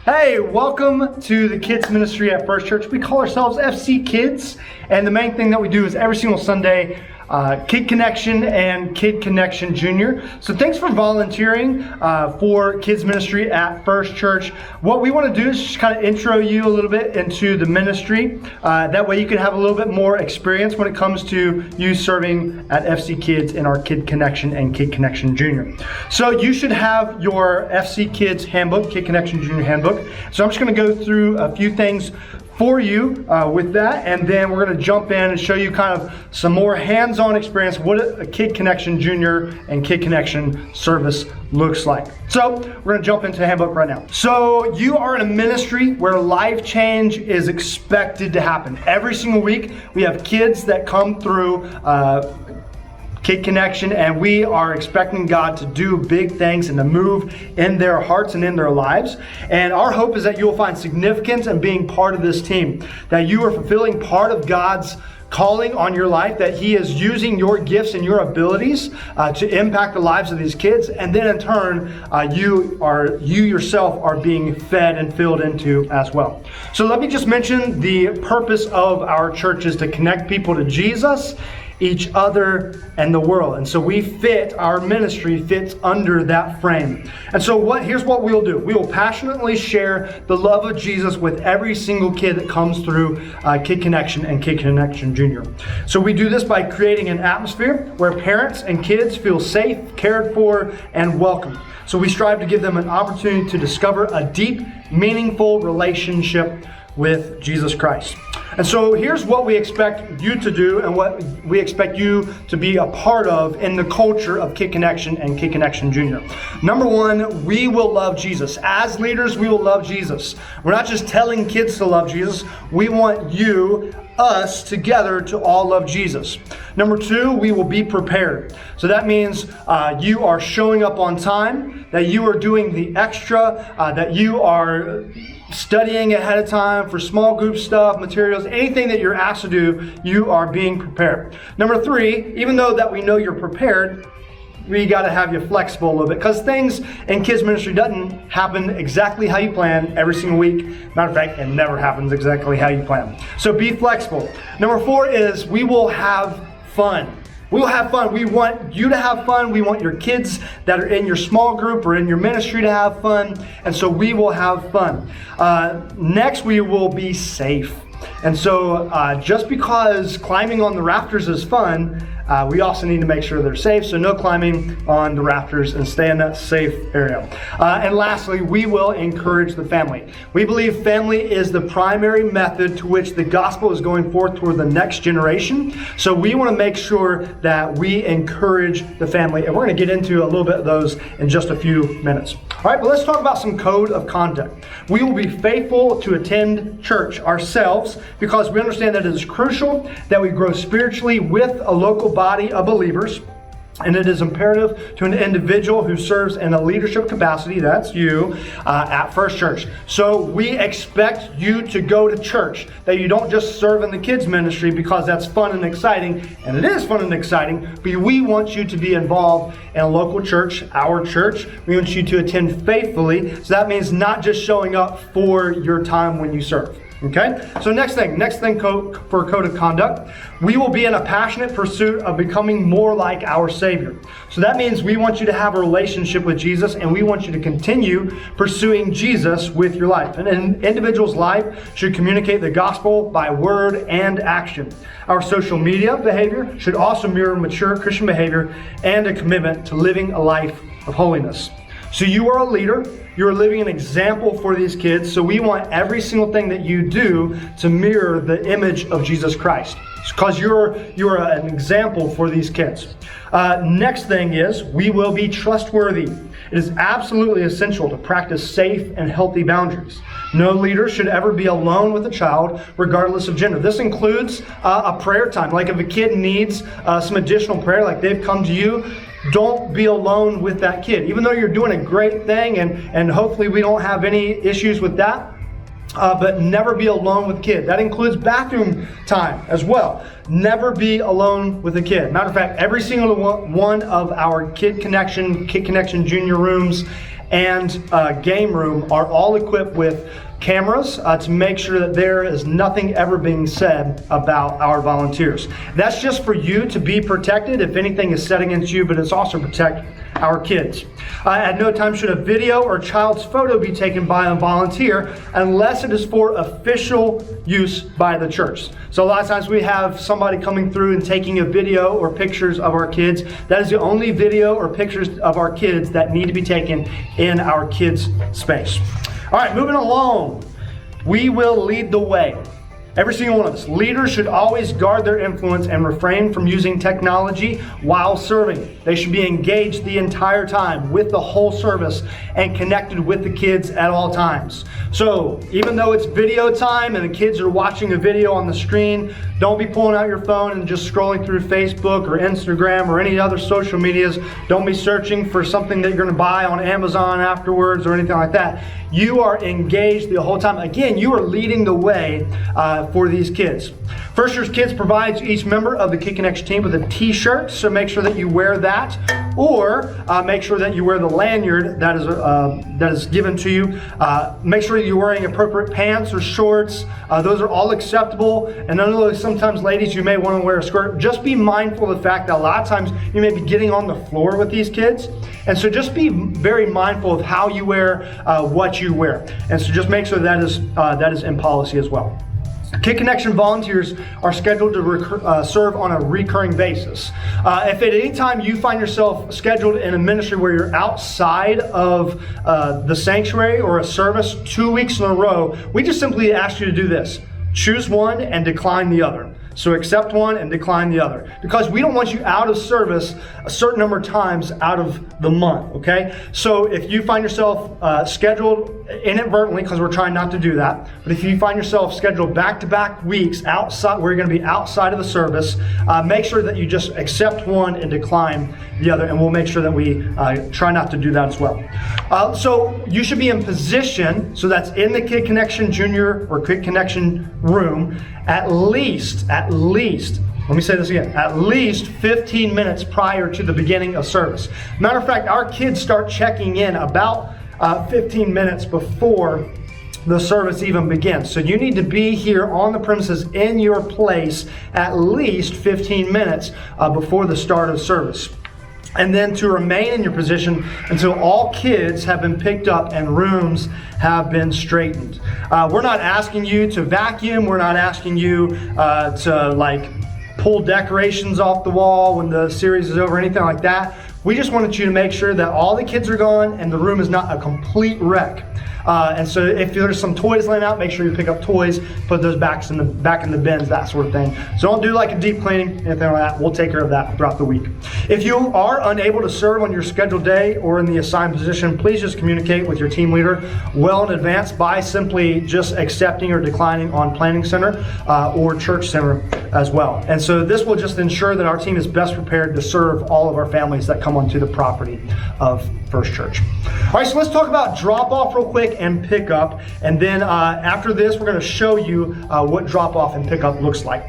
Hey, welcome to the kids ministry at First Church. We call ourselves FC Kids, and the main thing that we do is every single Sunday, Kid Connection and Kid Connection Junior. So thanks for volunteering for kids ministry at First Church. What we want to do is just kind of intro you a little bit into the ministry. That way you can have a little bit more experience when it comes to you serving at FC Kids in our Kid Connection and Kid Connection Junior. So you should have your FC Kids Handbook, Kid Connection Junior Handbook. So I'm just going to go through a few things for you with that, and then we're going to jump in and show you kind of some more hands-on experience what a Kid Connection Junior and Kid Connection service looks like. So we're going to jump into the handbook right now. So you are in a ministry where life change is expected to happen. Every single week we have kids that come through Kid Connection, and we are expecting God to do big things and to move in their hearts and in their lives. And our hope is that you will find significance in being part of this team, that you are fulfilling part of God's calling on your life, that He is using your gifts and your abilities to impact the lives of these kids, and then in turn you yourself are being fed and filled into as well. So let me just mention the purpose of our church is to connect people to Jesus, each other, and the world. And so our ministry fits under that frame. And so here's what we'll do. We will passionately share the love of Jesus with every single kid that comes through Kid Connection and Kid Connection Junior. So we do this by creating an atmosphere where parents and kids feel safe, cared for, and welcome. So we strive to give them an opportunity to discover a deep, meaningful relationship with Jesus Christ. And so here's what we expect you to do and what we expect you to be a part of in the culture of Kid Connection and Kid Connection Junior. Number one, we will love Jesus. As leaders, we will love Jesus. We're not just telling kids to love Jesus. We want us together to all love Jesus. Number two, we will be prepared. So that means you are showing up on time, that you are doing the extra, that you are studying ahead of time for small group stuff, materials, anything that you're asked to do, you are being prepared. Number three, even though that we know you're prepared, we got to have you flexible a little bit, because things in kids ministry doesn't happen exactly how you plan every single week. Matter of fact, it never happens exactly how you plan. So be flexible. Number four is we will have fun. We will have fun. We want you to have fun. We want your kids that are in your small group or in your ministry to have fun. And so we will have fun. Next, we will be safe. And so just because climbing on the rafters is fun, we also need to make sure they're safe. So no climbing on the rafters, and stay in that safe area. And lastly, we will encourage the family. We believe family is the primary method to which the gospel is going forth toward the next generation. So we want to make sure that we encourage the family. And we're going to get into a little bit of those in just a few minutes. All right, but let's talk about some code of conduct. We will be faithful to attend church ourselves because we understand that it is crucial that we grow spiritually with a local body of believers, and it is imperative to an individual who serves in a leadership capacity, that's you, at First Church. So we expect you to go to church, that you don't just serve in the kids ministry because that's fun and exciting, and it is fun and exciting, but we want you to be involved in a local church, our church. We want you to attend faithfully, so that means not just showing up for your time when you serve. Okay, so next thing for code of conduct, we will be in a passionate pursuit of becoming more like our Savior. So that means we want you to have a relationship with Jesus, and we want you to continue pursuing Jesus with your life. And an individual's life should communicate the gospel by word and action. Our social media behavior should also mirror mature Christian behavior and a commitment to living a life of holiness. So you are a leader. You're living an example for these kids. So we want every single thing that you do to mirror the image of Jesus Christ, because you're an example for these kids. Next thing is we will be trustworthy. It is absolutely essential to practice safe and healthy boundaries. No leader should ever be alone with a child, regardless of gender. This includes a prayer time. Like if a kid needs some additional prayer, like they've come to you, don't be alone with that kid. Even though you're doing a great thing, and hopefully we don't have any issues with that, but never be alone with a kid. That includes bathroom time as well. Never be alone with a kid. Matter of fact, every single one of our Kid Connection Junior rooms and game room are all equipped with cameras to make sure that there is nothing ever being said about our volunteers. That's just for you to be protected if anything is said against you, but it's also to protect our kids. At no time should a video or child's photo be taken by a volunteer unless it is for official use by the church. So a lot of times we have somebody coming through and taking a video or pictures of our kids. That is the only video or pictures of our kids that need to be taken in our kids' space. All right, moving along. We will lead the way. Every single one of us. Leaders should always guard their influence and refrain from using technology while serving. They should be engaged the entire time with the whole service and connected with the kids at all times. So even though it's video time and the kids are watching a video on the screen, don't be pulling out your phone and just scrolling through Facebook or Instagram or any other social medias. Don't be searching for something that you're going to buy on Amazon afterwards or anything like that. You are engaged the whole time. Again, you are leading the way for these kids. First Year's Kids provides each member of the Kid Connection team with a t-shirt, so make sure that you wear that, or make sure that you wear the lanyard that is given to you. Make sure you're wearing appropriate pants or shorts. Those are all acceptable. And I know sometimes ladies, you may want to wear a skirt. Just be mindful of the fact that a lot of times you may be getting on the floor with these kids. And so just be very mindful of how you wear, what you wear. And so just make sure that is in policy as well. Kid Connection volunteers are scheduled to serve on a recurring basis. If at any time you find yourself scheduled in a ministry where you're outside of the sanctuary or a service 2 weeks in a row, we just simply ask you to do this. Choose one and decline the other. So accept one and decline the other. Because we don't want you out of service a certain number of times out of the month, okay? So if you find yourself scheduled inadvertently, because we're trying not to do that, but if you find yourself scheduled back-to-back weeks outside, where you're going to be outside of the service, make sure that you just accept one and decline the other, and we'll make sure that we try not to do that as well. So you should be in position, so that's in the Kid Connection Junior or Kid Connection room, at least, let me say this again, at least 15 minutes prior to the beginning of service. Matter of fact, our kids start checking in about 15 minutes before the service even begins. So you need to be here on the premises in your place at least 15 minutes before the start of service. And then to remain in your position until all kids have been picked up and rooms have been straightened. We're not asking you to vacuum. We're not asking you to pull decorations off the wall when the series is over, anything like that. We just wanted you to make sure that all the kids are gone and the room is not a complete wreck. And so if there's some toys laying out, make sure you pick up toys, put those back in the bins, that sort of thing. So don't do like a deep cleaning, anything like that. We'll take care of that throughout the week. If you are unable to serve on your scheduled day or in the assigned position, please just communicate with your team leader well in advance by simply just accepting or declining on Planning Center or Church Center as well. And so this will just ensure that our team is best prepared to serve all of our families that come onto the property of First Church. All right, so let's talk about drop off real quick and pick up. And then after this, we're going to show you what drop off and pick up looks like.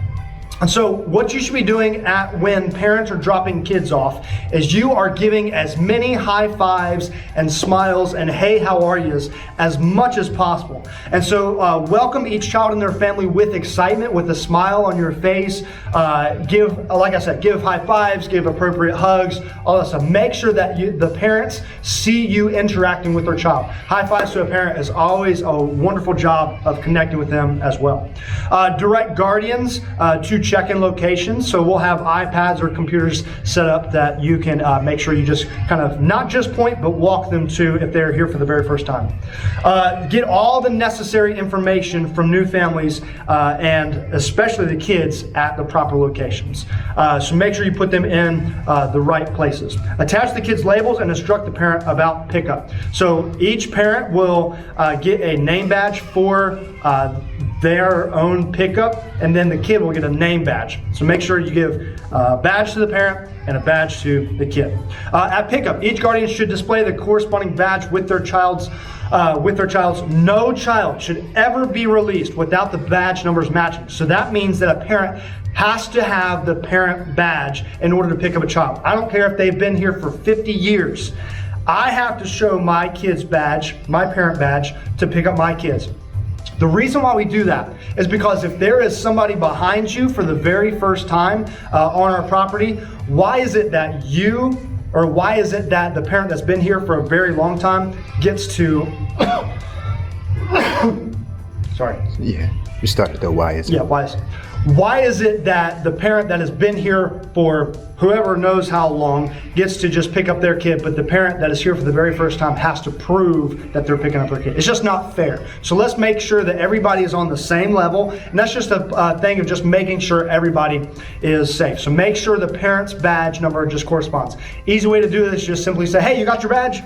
And so what you should be doing when parents are dropping kids off is you are giving as many high fives and smiles and hey, how are yous as much as possible. And so welcome each child and their family with excitement, with a smile on your face. Like I said, give high fives, give appropriate hugs, all that stuff. Make sure that the parents see you interacting with their child. High fives to a parent is always a wonderful job of connecting with them as well. Direct guardians to check-in locations. So we'll have iPads or computers set up that you can make sure you just kind of not just point, but walk them to if they're here for the very first time. Get all the necessary information from new families and especially the kids at the proper locations. So make sure you put them in the right places. Attach the kids' labels and instruct the parent about pickup. So each parent will get a name badge for their own pickup, and then the kid will get a name badge. So make sure you give a badge to the parent and a badge to the kid. At pickup, each guardian should display the corresponding badge with their child's. No child should ever be released without the badge numbers matching. So that means that a parent has to have the parent badge in order to pick up a child. I don't care if they've been here for 50 years. I have to show my kid's badge, my parent badge, to pick up my kids. The reason why we do that is because if there is somebody behind you for the very first time on our property, why is it that the parent that's been here for a very long time gets to sorry. Yeah, we started though. Why is it? Yeah, why is it that the parent that has been here for whoever knows how long gets to just pick up their kid, but the parent that is here for the very first time has to prove that they're picking up their kid? It's just not fair. So let's make sure that everybody is on the same level, and that's just a thing of just making sure everybody is safe. So make sure the parent's badge number just corresponds. Easy way to do this is just simply say, hey, you got your badge?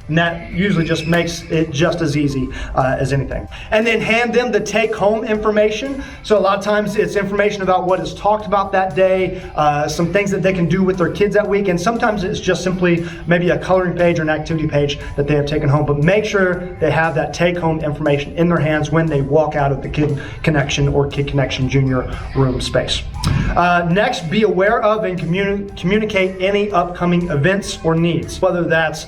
And that usually just makes it just as easy as anything. And then hand them the take-home information. So a lot of times it's information about what is talked about that day, some things that they can do with their kids that week, and sometimes it's just simply maybe a coloring page or an activity page that they have taken home. But make sure they have that take-home information in their hands when they walk out of the Kid Connection or Kid Connection Junior room space. Next, be aware of and communicate any upcoming events or needs, whether that's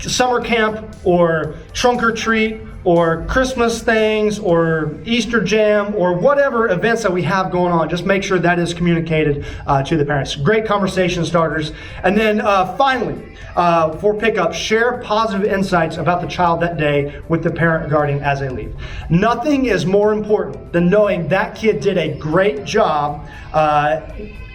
summer camp or trunk or treat or Christmas things or Easter jam or whatever events that we have going on. Just make sure that is communicated to the parents. Great conversation starters. And then finally, for pickup, share positive insights about the child that day with the parent or guardian as they leave. Nothing is more important than knowing that kid did a great job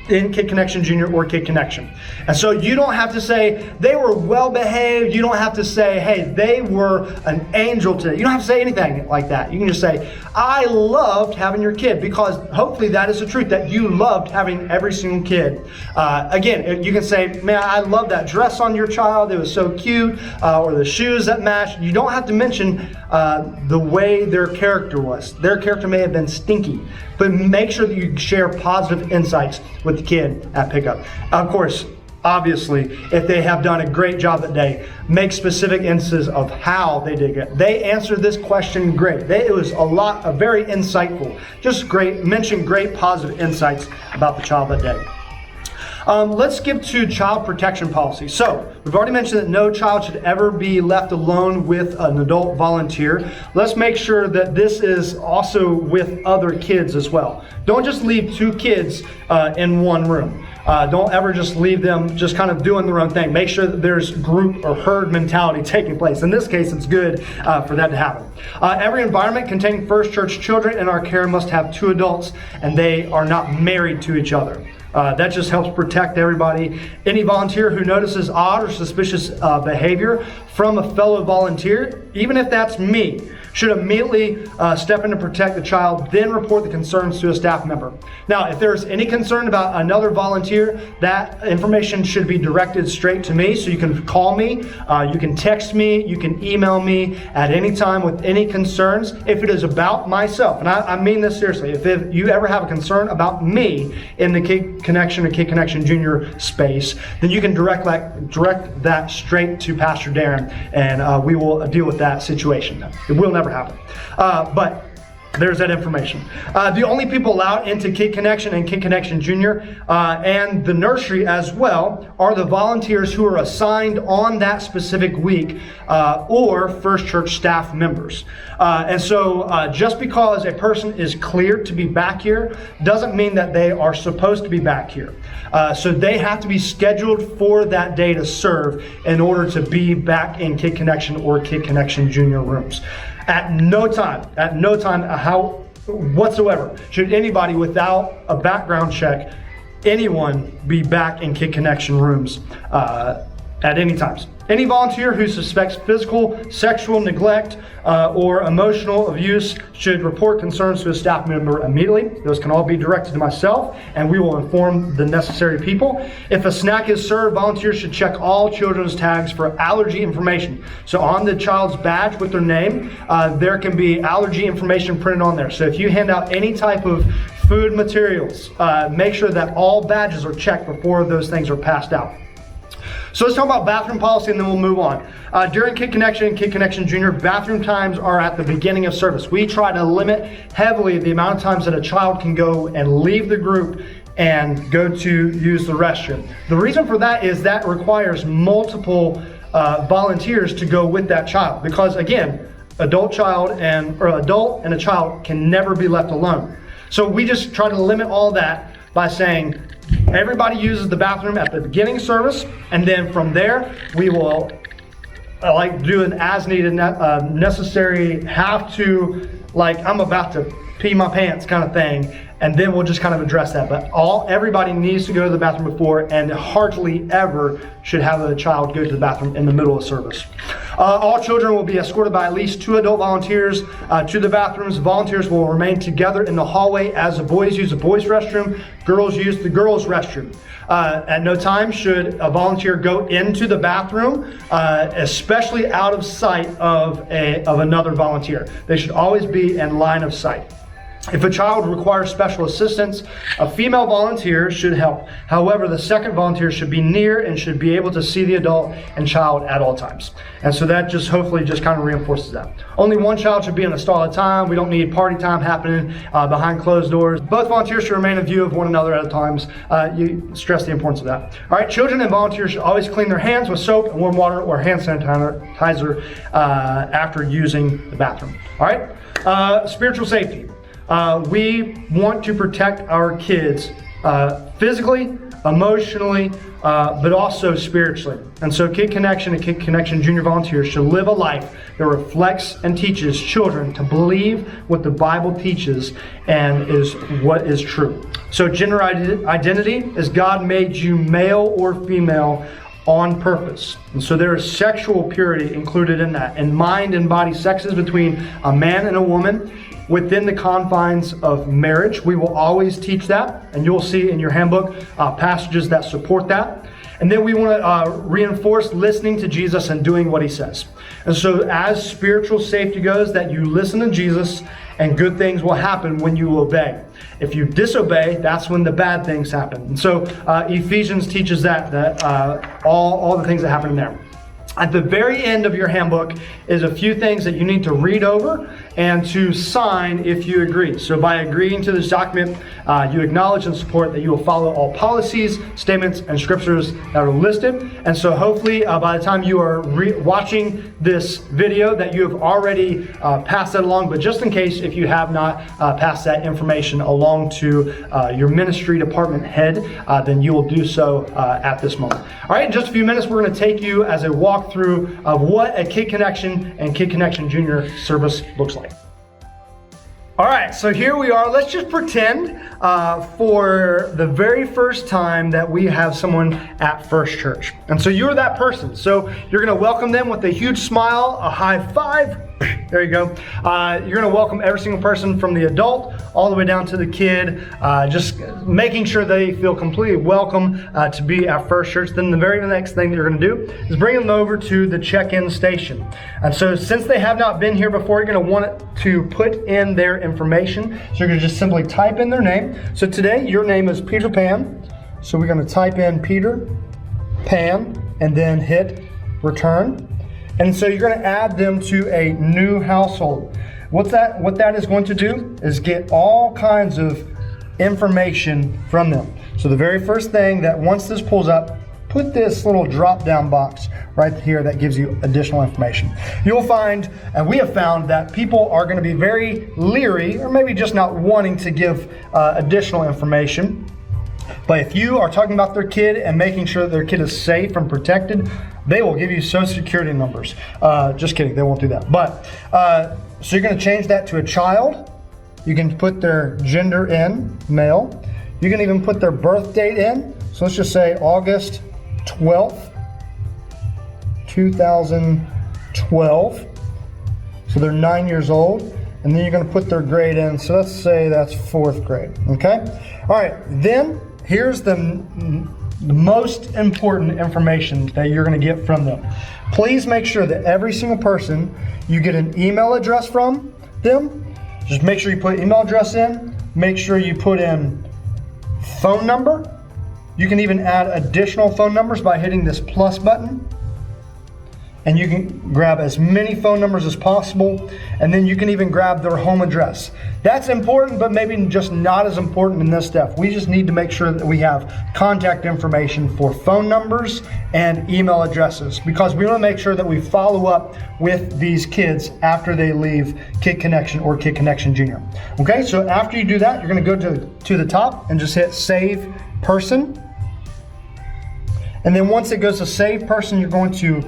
in Kid Connection Junior or Kid Connection. And so you don't have to say they were well behaved. You don't have to say, hey, they were an angel today. You don't have to say anything like that. You can just say, I loved having your kid, because hopefully that is the truth, that you loved having every single kid. Again, you can say, man, I love that dress on your child. It was so cute. Or the shoes that matched. You don't have to mention the way their character was. Their character may have been stinky, but make sure that you share positive insights with the kid at pickup. Of course, obviously, if they have done a great job that day, make specific instances of how they did it. They answered this question great. It was very insightful. Just great, mention great positive insights about the child that day. Let's skip to child protection policy. So, we've already mentioned that no child should ever be left alone with an adult volunteer. Let's make sure that this is also with other kids as well. Don't just leave two kids in one room. Don't ever just leave them just kind of doing their own thing. Make sure that there's group or herd mentality taking place. In this case, it's good for that to happen. Every environment containing First Church children in our care must have two adults, and they are not married to each other. That just helps protect everybody. Any volunteer who notices odd or suspicious behavior from a fellow volunteer, even if that's me, should immediately step in to protect the child, then report the concerns to a staff member. Now, if there's any concern about another volunteer, that information should be directed straight to me. So you can call me, you can text me, you can email me at any time with any concerns. If it is about myself, and I mean this seriously, if you ever have a concern about me in the Kid Connection or Kid Connection Junior space, then you can direct that straight to Pastor Darren, and we will deal with that situation. It will never happen. But there's that information. The only people allowed into Kid Connection and Kid Connection Junior and the nursery as well are the volunteers who are assigned on that specific week or First Church staff members. And so just because a person is cleared to be back here doesn't mean that they are supposed to be back here. So they have to be scheduled for that day to serve in order to be back in Kid Connection or Kid Connection Junior rooms. At no time, how whatsoever, should anybody without a background check, anyone be back in Kid Connection rooms at any times. Any volunteer who suspects physical, sexual neglect, or emotional abuse should report concerns to a staff member immediately. Those can all be directed to myself, and we will inform the necessary people. If a snack is served, volunteers should check all children's tags for allergy information. So on the child's badge with their name, there can be allergy information printed on there. So if you hand out any type of food materials, make sure that all badges are checked before those things are passed out. So let's talk about bathroom policy, and then we'll move on. During Kid Connection and Kid Connection Junior, bathroom times are at the beginning of service. We try to limit heavily the amount of times that a child can go and leave the group and go to use the restroom. The reason for that is that requires multiple volunteers to go with that child, because again, adult and a child can never be left alone. So we just try to limit all that by saying everybody uses the bathroom at the beginning service, and then from there we will do an as needed, necessary, have to, like I'm about to pee my pants kind of thing, and then we'll just kind of address that. But everybody needs to go to the bathroom before, and hardly ever should have a child go to the bathroom in the middle of service. All children will be escorted by at least 2 adult volunteers to the bathrooms. Volunteers will remain together in the hallway as the boys use the boys' restroom, girls use the girls' restroom. At no time should a volunteer go into the bathroom, especially out of sight of another volunteer. They should always be in line of sight. If a child requires special assistance, a female volunteer should help. However, the second volunteer should be near and should be able to see the adult and child at all times. And so that just hopefully just kind of reinforces that. Only one child should be in a stall at a time. We don't need party time happening behind closed doors. Both volunteers should remain in view of one another at all times. You stress the importance of that. All right, children and volunteers should always clean their hands with soap and warm water or hand sanitizer after using the bathroom. All right, spiritual safety. We want to protect our kids physically, emotionally, but also spiritually. And so Kid Connection and Kid Connection Junior volunteers should live a life that reflects and teaches children to believe what the Bible teaches and is what is true. So gender identity is God made you male or female on purpose. And so there is sexual purity included in that. And mind and body sex is between a man and a woman within the confines of marriage. We will always teach that, and you'll see in your handbook passages that support that. And then we want to reinforce listening to Jesus and doing what he says. And so as spiritual safety goes, that you listen to Jesus and good things will happen when you obey. If you disobey, that's when the bad things happen. And so Ephesians teaches that all the things that happen in there. At the very end of your handbook is a few things that you need to read over and to sign if you agree. So by agreeing to this document, you acknowledge and support that you will follow all policies, statements, and scriptures that are listed. And so hopefully by the time you are watching this video that you have already passed that along, but just in case if you have not passed that information along to your ministry department head, then you will do so at this moment. All right, in just a few minutes, we're going to take you as a walk through of what a Kid Connection and Kid Connection Junior service looks like. All right, so here we are. Let's just pretend for the very first time that we have someone at First Church. And so you're that person. So you're going to welcome them with a huge smile, a high five. There you go. You're going to welcome every single person from the adult all the way down to the kid, just making sure they feel completely welcome to be at First Church. Then the very next thing that you're going to do is bring them over to the check-in station. And so since they have not been here before, you're going to want to put in their information. So you're going to just simply type in their name. So today your name is Peter Pan. So we're going to type in Peter Pan and then hit return. And so you're going to add them to a new household. What that is going to do is get all kinds of information from them. So the very first thing that once this pulls up, put this little drop down box right here that gives you additional information. You'll find, and we have found, that people are going to be very leery or maybe just not wanting to give additional information. But if you are talking about their kid and making sure that their kid is safe and protected, they will give you social security numbers. Just kidding, they won't do that. But so you're going to change that to a child. You can put their gender in, male. You can even put their birth date in. So let's just say August 12th, 2012. So they're 9 years old. And then you're going to put their grade in. So let's say that's 4th grade. Okay? All right. Then here's the most important information that you're going to get from them. Please make sure that every single person, you get an email address from them. Just make sure you put email address in. Make sure you put in phone number. You can even add additional phone numbers by hitting this plus button. and you can grab as many phone numbers as possible, and then you can even grab their home address. That's important, but maybe just not as important in this step. We just need to make sure that we have contact information for phone numbers and email addresses, because we want to make sure that we follow up with these kids after they leave Kid Connection or Kid Connection Junior. Okay, so after you do that, you're going to go to the top and just hit Save Person. And then once it goes to Save Person, you're going to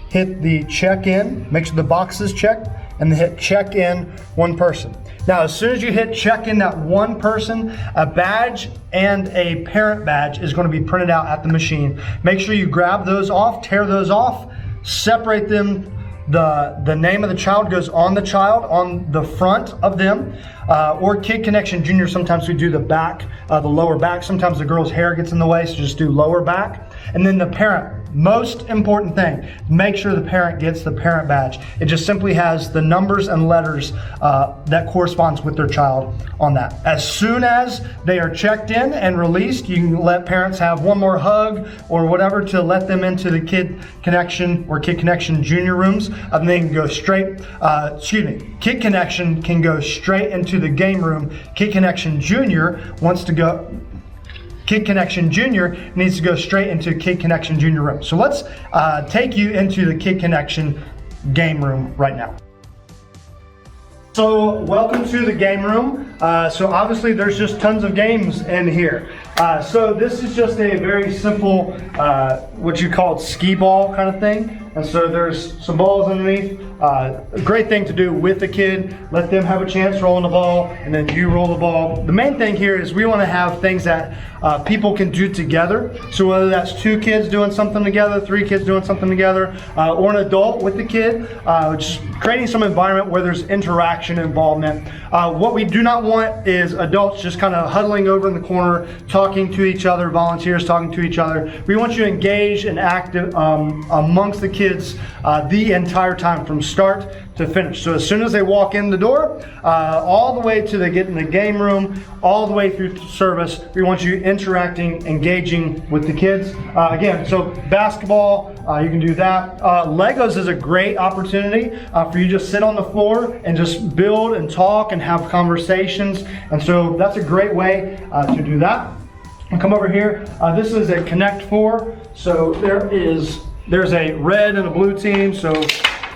hit the check-in, make sure the box is checked, and then hit check-in one person. Now, as soon as you hit check-in that one person, a badge and a parent badge is going to be printed out at the machine. Make sure you grab those off, tear those off, separate them. The name of the child goes on the child, on the front of them, or Kid Connection Junior, sometimes we do the back, the lower back. Sometimes the girl's hair gets in the way, so just do lower back. And then the parent, most important thing, make sure the parent gets the parent badge. It just simply has the numbers and letters that corresponds with their child on that. As soon as they are checked in and released, you can let parents have one more hug or whatever to let them into the Kid Connection or Kid Connection Junior rooms, and they can go straight, Kid Connection can go straight into the game room. Kid Connection Junior Kid Connection Junior needs to go straight into Kid Connection Junior room. So let's take you into the Kid Connection game room right now. So welcome to the game room. So obviously there's just tons of games in here. So this is just a very simple, what you call skee ball kind of thing. And so there's some balls underneath. A great thing to do with the kid. Let them have a chance rolling the ball, and then you roll the ball. The main thing here is we want to have things that people can do together. So whether that's 2 kids doing something together, 3 kids doing something together, or an adult with the kid, just creating some environment where there's interaction involvement. What we do not want is adults just kind of huddling over in the corner, talking to each other, volunteers talking to each other. We want you to engage and active amongst the kids the entire time from start to finish. So as soon as they walk in the door, all the way to they get in the game room, all the way through service, we want you interacting, engaging with the kids. Again, so basketball, you can do that. Legos is a great opportunity for you to just sit on the floor and just build and talk and have conversations. And so that's a great way to do that. And come over here. This is a Connect 4. So there's a red and a blue team. So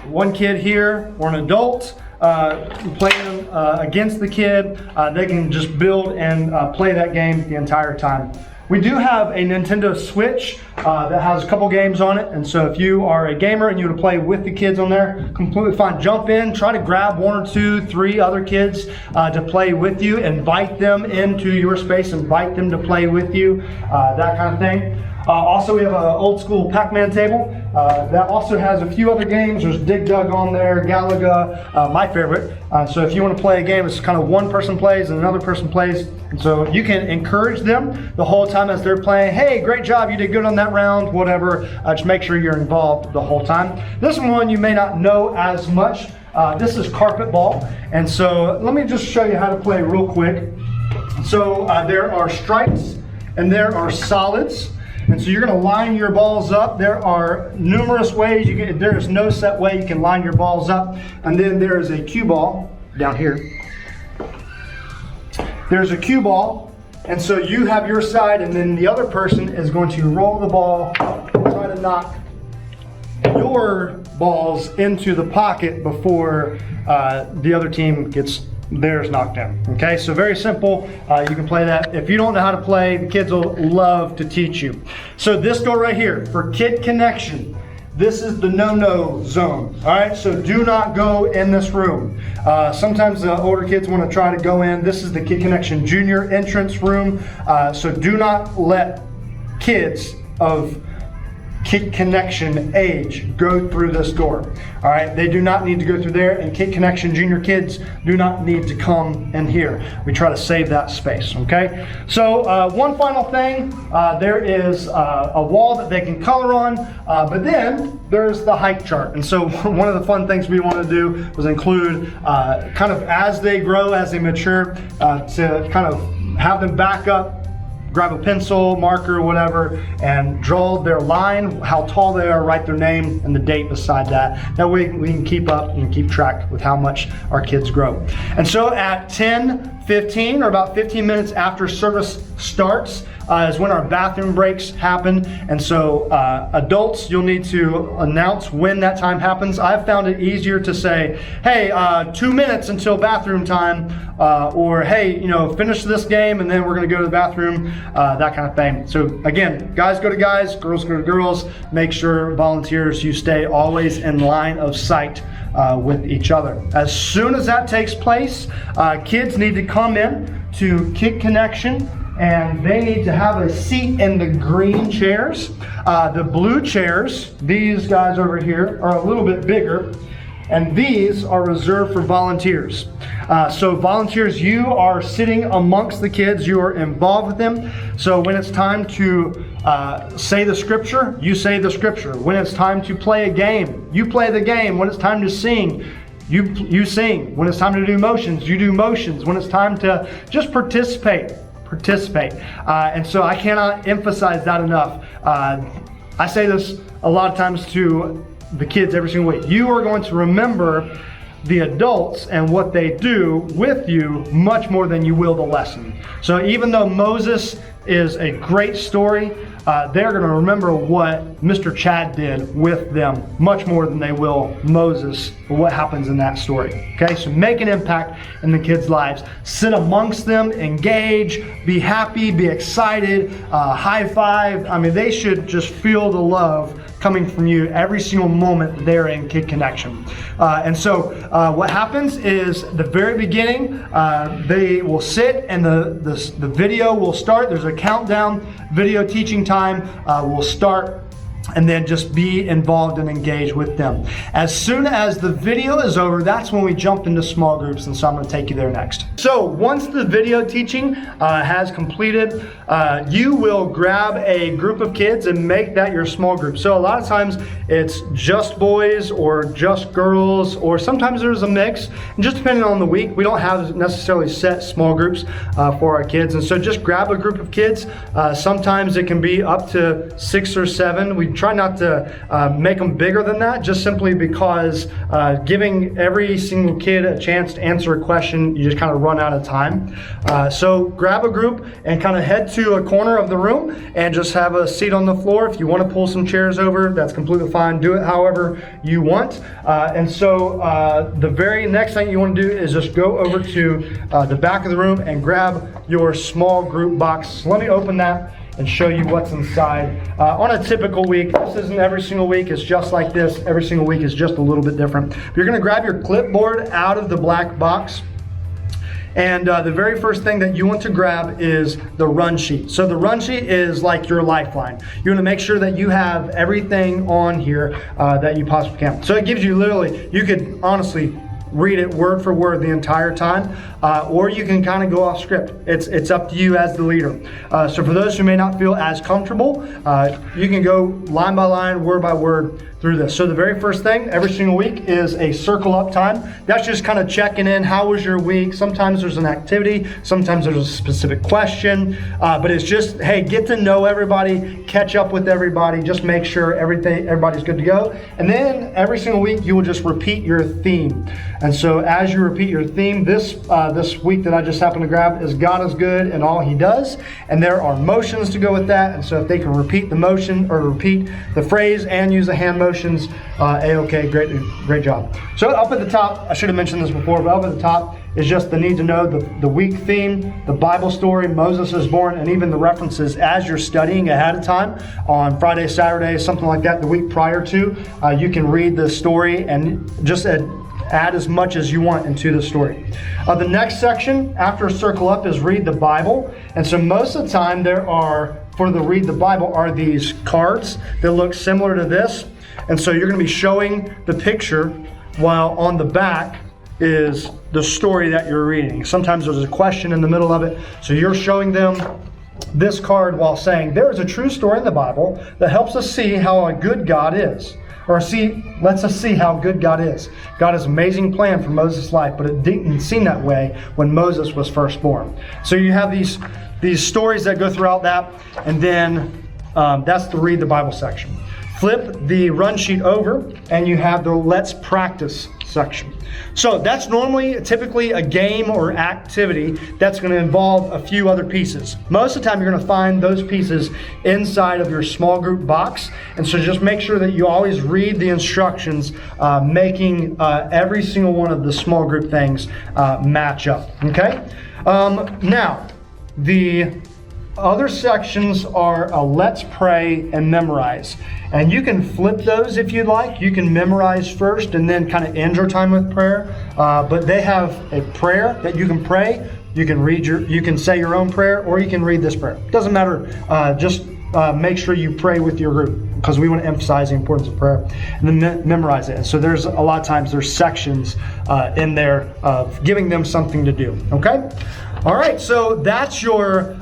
one kid here or an adult playing against the kid, they can just build and play that game the entire time. We do have a Nintendo Switch that has a couple games on it, and so if you are a gamer and you want to play with the kids on there, completely fine. Jump in, try to grab 1 or 2, 3 other kids to play with you, invite them into your space, invite them to play with you, that kind of thing. Also, we have an old school Pac-Man table that also has a few other games. There's Dig Dug on there, Galaga, my favorite. So if you want to play a game, it's kind of one person plays and another person plays. And so you can encourage them the whole time as they're playing. Hey, great job, you did good on that round, whatever. Just make sure you're involved the whole time. This one you may not know as much. This is carpet ball. And so let me just show you how to play real quick. So there are stripes and there are solids. And so you're going to line your balls up. There are numerous ways. There is no set way you can line your balls up. And then there is a cue ball down here. There's a cue ball. And so you have your side, and then the other person is going to roll the ball, try to knock your balls into the pocket before the other team gets theirs knocked down. Okay, so very simple. You can play that. If you don't know how to play, the kids will love to teach you. So this door right here for Kid Connection, this is the no-no zone. All right, so do not go in this room. Sometimes the older kids want to try to go in. This is the Kid Connection Junior entrance room. So do not let kids of Kid Connection age go through this door. All right, they do not need to go through there, and Kid Connection Junior kids do not need to come in here. We try to save that space. Okay, so one final thing, there is a wall that they can color on, but then there's the height chart. And so one of the fun things we want to do was include kind of as they grow, as they mature, to kind of have them back up grab a pencil, marker, whatever, and draw their line, how tall they are, write their name and the date beside that. That way we can keep up and keep track with how much our kids grow. And so at 10:15, or about 15 minutes after service starts, is when our bathroom breaks happen. And so adults, you'll need to announce when that time happens. I've found it easier to say, hey, 2 minutes until bathroom time, or hey, finish this game and then we're gonna go to the bathroom, that kind of thing. So again, guys go to guys, girls go to girls. Make sure, volunteers, you stay always in line of sight with each other. As soon as that takes place, kids need to come in to Kid Connection, and they need to have a seat in the green chairs. The blue chairs, these guys over here, are a little bit bigger, and these are reserved for volunteers. So volunteers, you are sitting amongst the kids, you are involved with them. So when it's time to say the scripture, you say the scripture. When it's time to play a game, you play the game. When it's time to sing, you sing. When it's time to do motions, you do motions. When it's time to just participate. And so I cannot emphasize that enough. I say this a lot of times to the kids every single week. You are going to remember the adults and what they do with you much more than you will the lesson. So even though Moses is a great story, they're going to remember what Mr. Chad did with them much more than they will Moses or what happens in that story. Okay, so make an impact in the kids' lives. Sit amongst them, engage, be happy, be excited, high five. I mean, they should just feel the love coming from you every single moment they're in Kid Connection. And so what happens is the very beginning, they will sit and the video will start. There's a countdown. Video teaching time will start, and then just be involved and engage with them. As soon as the video is over, that's when we jump into small groups, and so I'm going to take you there next. So once the video teaching has completed, you will grab a group of kids and make that your small group. So a lot of times it's just boys or just girls, or sometimes there's a mix, and just depending on the week, we don't have necessarily set small groups for our kids. And so just grab a group of kids. Sometimes it can be up to 6 or 7. We try not to make them bigger than that, just simply because giving every single kid a chance to answer a question, you just kind of run out of time. So grab a group and kind of head to a corner of the room and just have a seat on the floor. If you want to pull some chairs over, that's completely fine. Do it however you want. And so the very next thing you want to do is just go over to the back of the room and grab your small group box. So let me open that and show you what's inside. On a typical week, this isn't every single week, it's just like this. Every single week is just a little bit different. But you're gonna grab your clipboard out of the black box, and the very first thing that you want to grab is the run sheet. So the run sheet is like your lifeline. You want to make sure that you have everything on here that you possibly can. So it gives you literally, you could honestly read it word for word the entire time, or you can kind of go off script. It's up to you as the leader. So for those who may not feel as comfortable, you can go line by line, word by word through this. So the very first thing every single week is a circle up time. That's just kind of checking in. How was your week? Sometimes there's an activity, sometimes there's a specific question, but it's just, hey, get to know everybody, catch up with everybody, just make sure everybody's good to go. And then every single week you will just repeat your theme. And so as you repeat your theme, this week that I just happened to grab is God is good in all he does. And there are motions to go with that. And so if they can repeat the motion or repeat the phrase and use the hand motions, A-OK, great job. So up at the top, I should have mentioned this before, but up at the top is just the need to know, the week theme, the Bible story, Moses is born, and even the references as you're studying ahead of time on Friday, Saturday, something like that, the week prior to, you can read the story and just add as much as you want into the story. The next section after circle up is read the Bible. And so most of the time for the read the Bible are these cards that look similar to this. And so you're going to be showing the picture while on the back is the story that you're reading. Sometimes there's a question in the middle of it. So you're showing them this card while saying, there is a true story in the Bible that helps us see how a good God is. or lets us see how good God is. God has an amazing plan for Moses' life, but it didn't seem that way when Moses was first born. So you have these stories that go throughout that, and then that's the Read the Bible section. Flip the run sheet over, and you have the Let's Practice section. So that's typically a game or activity that's going to involve a few other pieces. Most of the time you're going to find those pieces inside of your small group box, and so just make sure that you always read the instructions, making every single one of the small group things match up. Okay? Now, the other sections are Let's Pray and Memorize. And you can flip those if you'd like. You can memorize first and then kind of end your time with prayer. But they have a prayer that you can pray. You can say your own prayer, or you can read this prayer. Doesn't matter. Just make sure you pray with your group, because we want to emphasize the importance of prayer, and then memorize it. And so there's a lot of times there's sections in there of giving them something to do. Okay? All right, so that's your,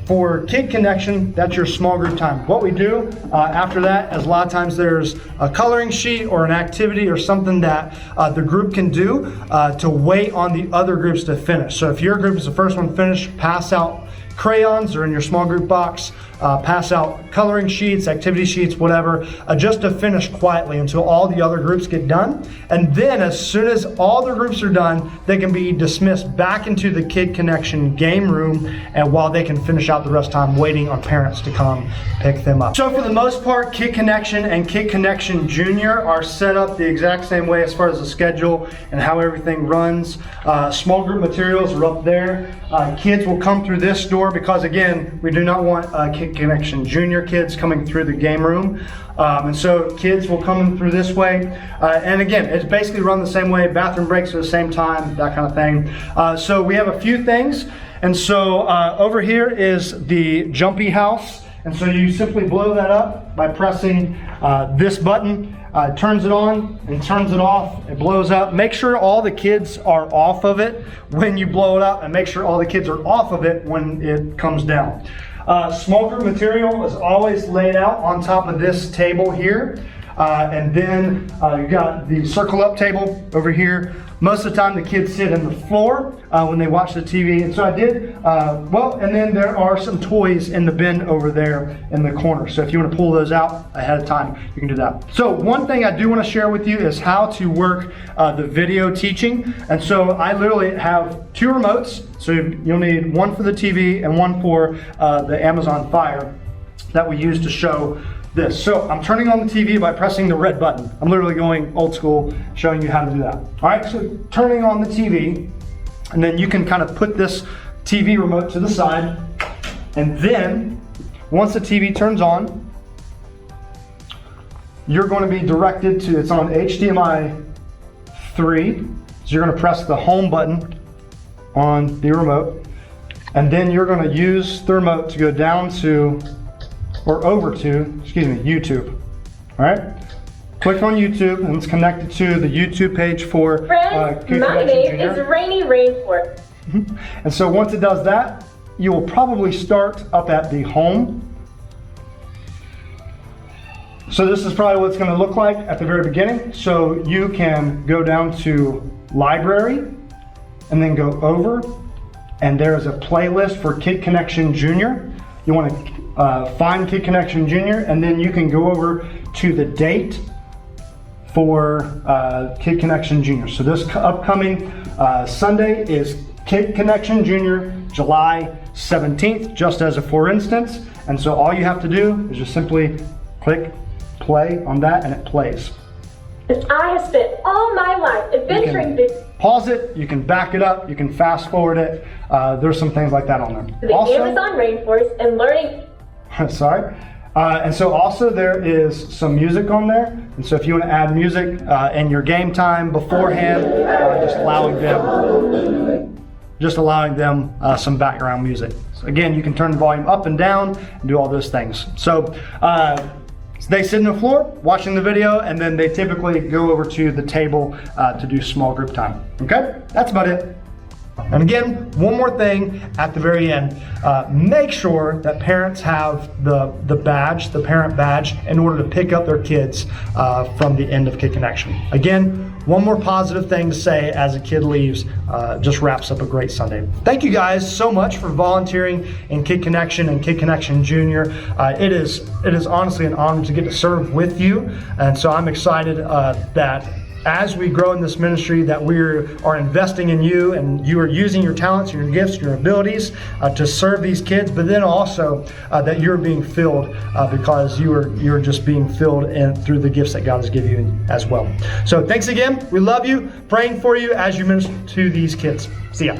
for Kid Connection, that's your small group time. What we do after that is a lot of times there's a coloring sheet or an activity or something that the group can do to wait on the other groups to finish. So if your group is the first one finished, pass out crayons or in your small group box, pass out coloring sheets, activity sheets, whatever, just to finish quietly until all the other groups get done. And then as soon as all the groups are done, they can be dismissed back into the Kid Connection game room, and while they can finish out the rest of the time waiting on parents to come pick them up. So for the most part, Kid Connection and Kid Connection Junior are set up the exact same way as far as the schedule and how everything runs. Small group materials are up there. Kids will come through this door, because again, we do not want Kid Connection Junior kids coming through the game room. And so kids will come in through this way. And again, it's basically run the same way. Bathroom breaks at the same time, that kind of thing. So we have a few things. And so over here is the Jumpy House. And so you simply blow that up by pressing this button. It turns it on and turns it off. It blows up. Make sure all the kids are off of it when you blow it up, and make sure all the kids are off of it when it comes down. Small group material is always laid out on top of this table here. And then you got the circle up table over here. Most of the time the kids sit on the floor when they watch the TV. And so I did, and then there are some toys in the bin over there in the corner. So if you want to pull those out ahead of time, you can do that. So one thing I do want to share with you is how to work the video teaching. And so I literally have two remotes. So you'll need one for the TV and one for the Amazon Fire that we use to show this. So I'm turning on the TV by pressing the red button. I'm literally going old school, showing you how to do that. All right, so turning on the TV, and then you can kind of put this TV remote to the side, and then once the TV turns on, you're going to be directed to, it's on HDMI 3, so you're going to press the home button on the remote, and then you're going to use the remote to go down to, or over to, YouTube. All right? Click on YouTube, and it's connected to the YouTube page for Friends, my name is Rainy Rainforest. And so once it does that, you will probably start up at the home. So this is probably what it's going to look like at the very beginning. So you can go down to Library, and then go over, and there is a playlist for Kid Connection Junior. You want to find Kid Connection Junior, and then you can go over to the date for Kid Connection Junior. So this upcoming Sunday is Kid Connection Junior, July 17th, just as a for instance. And so all you have to do is just simply click play on that, and it plays. I have spent all my life adventuring this. Pause it, you can back it up, you can fast forward it. There's some things like that on there. The Amazon rainforest and learning. Sorry. And so also there is some music on there. And so if you want to add music in your game time beforehand, just allowing them some background music. So again, you can turn the volume up and down and do all those things. So they sit on the floor watching the video, and then they typically go over to the table to do small group time. Okay, that's about it. And again, one more thing at the very end, make sure that parents have the badge, the parent badge, in order to pick up their kids from the end of Kid Connection. Again, one more positive thing to say as a kid leaves, just wraps up a great Sunday. Thank you guys so much for volunteering in Kid Connection and Kid Connection Junior. It is honestly an honor to get to serve with you, and so I'm excited that as we grow in this ministry, that we are investing in you, and you are using your talents, your gifts, your abilities to serve these kids, but then also that you're being filled because you're just being filled through the gifts that God has given you as well. So thanks again. We love you. Praying for you as you minister to these kids. See ya.